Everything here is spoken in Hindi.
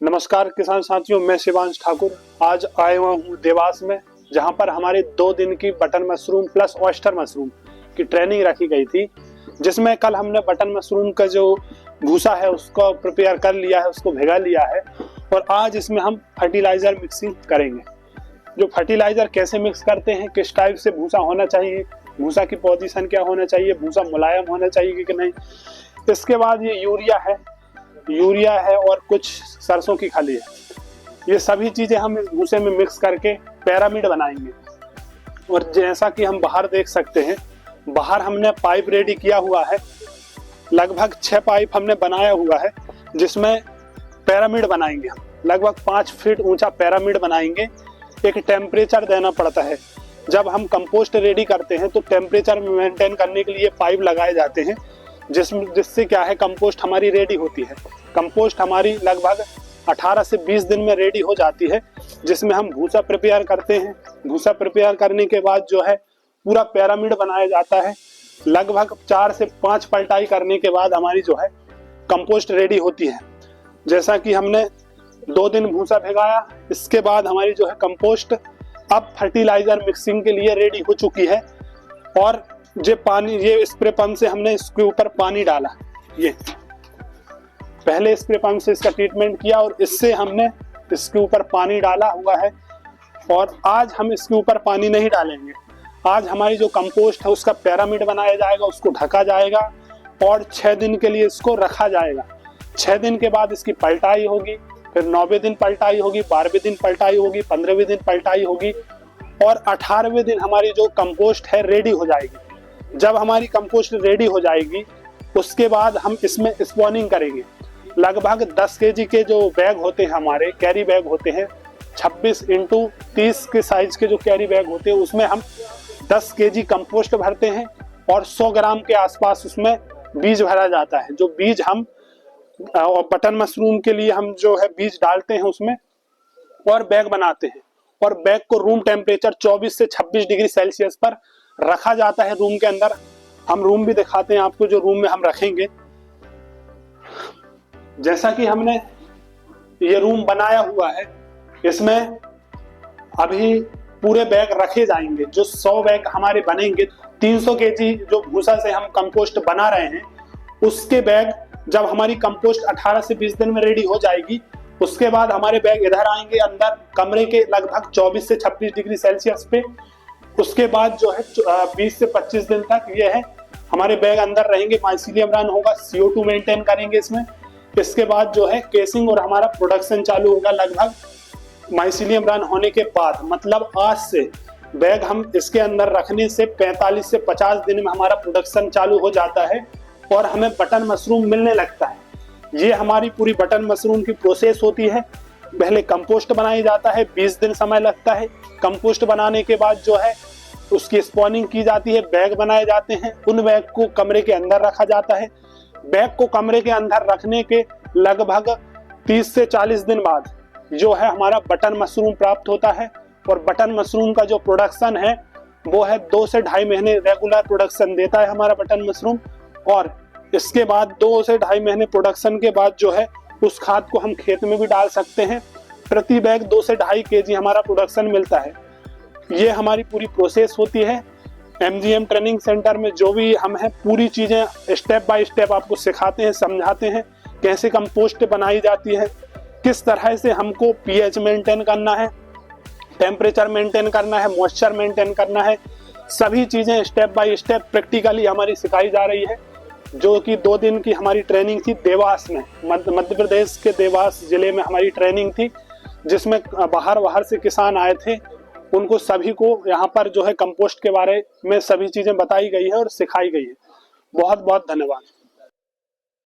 नमस्कार किसान साथियों, मैं शिवांश ठाकुर आज आया हुआ हूँ देवास में, जहाँ पर हमारे 2 दिन की button mushroom plus oyster mushroom की ट्रेनिंग रखी गई थी, जिसमें कल हमने बटन मशरूम का जो भूसा है उसको प्रिपेयर कर लिया है, उसको भिगा लिया है और आज इसमें हम फर्टिलाइजर मिक्सिंग करेंगे। जो फर्टिलाइजर कैसे मिक्स करते हैं, किस टाइप से भूसा होना चाहिए, भूसा की पोजीशन क्या होना चाहिए, भूसा मुलायम होना चाहिए कि नहीं। इसके बाद ये यूरिया है और कुछ सरसों की खली है। ये सभी चीजें हम इस भूसे में मिक्स करके पिरामिड बनाएंगे। और जैसा कि हम बाहर देख सकते हैं, बाहर हमने पाइप रेडी किया हुआ है, लगभग 6 पाइप हमने बनाया हुआ है, जिसमें पिरामिड बनाएंगे। हम लगभग 5 फीट ऊंचा पिरामिड बनाएंगे। एक टेम्परेचर देना पड़ता है। जब हम कंपोस्ट रेडी करते हैं तो टेम्परेचर मेंटेन करने के लिए पाइप लगाए जाते हैं, जिससे क्या है, कंपोस्ट हमारी रेडी होती है। कंपोस्ट हमारी लगभग 18 से 20 दिन में रेडी हो जाती है, जिसमें हम भूसा प्रिपेयर करते हैं। भूसा प्रिपेयर करने के बाद जो है पूरा पिरामिड बनाया जाता है। लगभग 4 से 5 पलटाई करने के बाद हमारी जो है कंपोस्ट रेडी होती है। जैसा कि हमने 2 दिन भूसा भिगाया, इसके बाद हमारी जो है कंपोस्ट अब फर्टिलाइजर मिक्सिंग के लिए रेडी हो चुकी है। और ये स्प्रे पंप से हमने इसके ऊपर पानी डाला। ये पहले स्प्रे पंप से इसका ट्रीटमेंट किया और इससे हमने इसके ऊपर पानी डाला हुआ है। और आज हम इसके ऊपर पानी नहीं डालेंगे। आज हमारी जो कंपोस्ट है उसका पिरामिड बनाया जाएगा, उसको ढका जाएगा और 6 दिन के लिए इसको रखा जाएगा। 6 दिन के बाद इसकी पलटाई होगी, फिर 9वें दिन पलटाई होगी, 12वें दिन पलटाई होगी, 15वें दिन पलटाई होगी और 18वें दिन हमारी जो कंपोस्ट है रेडी हो जाएगी। जब हमारी कंपोस्ट रेडी हो जाएगी उसके बाद हम इसमें स्पॉनिंग करेंगे। लगभग 10 केजी के जो बैग होते हैं, हमारे कैरी बैग होते हैं, 26 × 30 के साइज के जो कैरी बैग होते हैं, उसमें हम 10 केजी कंपोस्ट भरते हैं और 100 ग्राम के आसपास उसमें बीज भरा जाता है। जो बीज हम और बटन मशरूम के लिए हम जो है बीज डालते हैं उसमें और बैग बनाते हैं। और बैग को रूम टेम्परेचर 24 से 26 डिग्री सेल्सियस पर रखा जाता है। रूम के अंदर हम रूम भी दिखाते हैं आपको, जो रूम में हम रखेंगे। जैसा कि हमने ये रूम बनाया हुआ है, इसमें अभी पूरे बैग रखे जाएंगे। जो 100 बैग हमारे बनेंगे, 300 केजी जो भूसा से हम कंपोस्ट बना रहे हैं, उसके बैग जब हमारी कंपोस्ट 18 से 20 दिन में रेडी हो जाएगी, उसके बाद हमारे बैग इधर आएंगे अंदर कमरे के लगभग 24 से 26 डिग्री सेल्सियस पे। उसके बाद जो है 20 से 25 दिन तक ये है हमारे बैग अंदर रहेंगे। माइसीलियम रन होगा, CO2 मेंटेन करेंगे इसमें। इसके बाद जो है केसिंग और हमारा प्रोडक्शन चालू होगा। लगभग माइसीलियम रन होने के बाद, मतलब आज से बैग हम इसके अंदर रखने से 45 से 50 दिन में हमारा प्रोडक्शन चालू हो जाता है और हमें बटन मशरूम मिलने लगता है। ये हमारी पूरी बटन मशरूम की प्रोसेस होती है। पहले कंपोस्ट बनाया जाता है, 20 दिन समय लगता है। कंपोस्ट बनाने के बाद जो है उसकी स्पॉनिंग की जाती है, बैग बनाए जाते हैं। उन बैग को कमरे के अंदर रखा जाता है। बैग को कमरे के अंदर रखने के लगभग 30 से 40 दिन बाद जो है हमारा बटन मशरूम प्राप्त होता है। और बटन मशरूम का जो प्रोडक्शन है वो है 2 से 2.5 महीने रेगुलर प्रोडक्शन देता है हमारा बटन मशरूम। और इसके बाद 2 से 2.5 महीने प्रोडक्शन के बाद जो है उस खाद को हम खेत में भी डाल सकते हैं। प्रति बैग 2 से 2.5 केजी हमारा प्रोडक्शन मिलता है। ये हमारी पूरी प्रोसेस होती है। MGM ट्रेनिंग सेंटर में जो भी हम हैं, पूरी चीज़ें स्टेप बाय स्टेप आपको सिखाते हैं, समझाते हैं कैसे कंपोस्ट बनाई जाती है, किस तरह से हमको pH मेंटेन करना है, टेम्परेचर मेंटेन करना है, मॉइस्चर मेंटेन करना है। सभी चीज़ें स्टेप बाय स्टेप प्रैक्टिकली हमारी सिखाई जा रही है। जो कि 2 दिन की हमारी ट्रेनिंग थी देवास में, मध्य प्रदेश के देवास जिले में हमारी ट्रेनिंग थी, जिसमें बाहर से किसान आए थे। उनको सभी को यहाँ पर जो है कंपोस्ट के बारे में सभी चीजें बताई गई है और सिखाई गई है। बहुत बहुत धन्यवाद।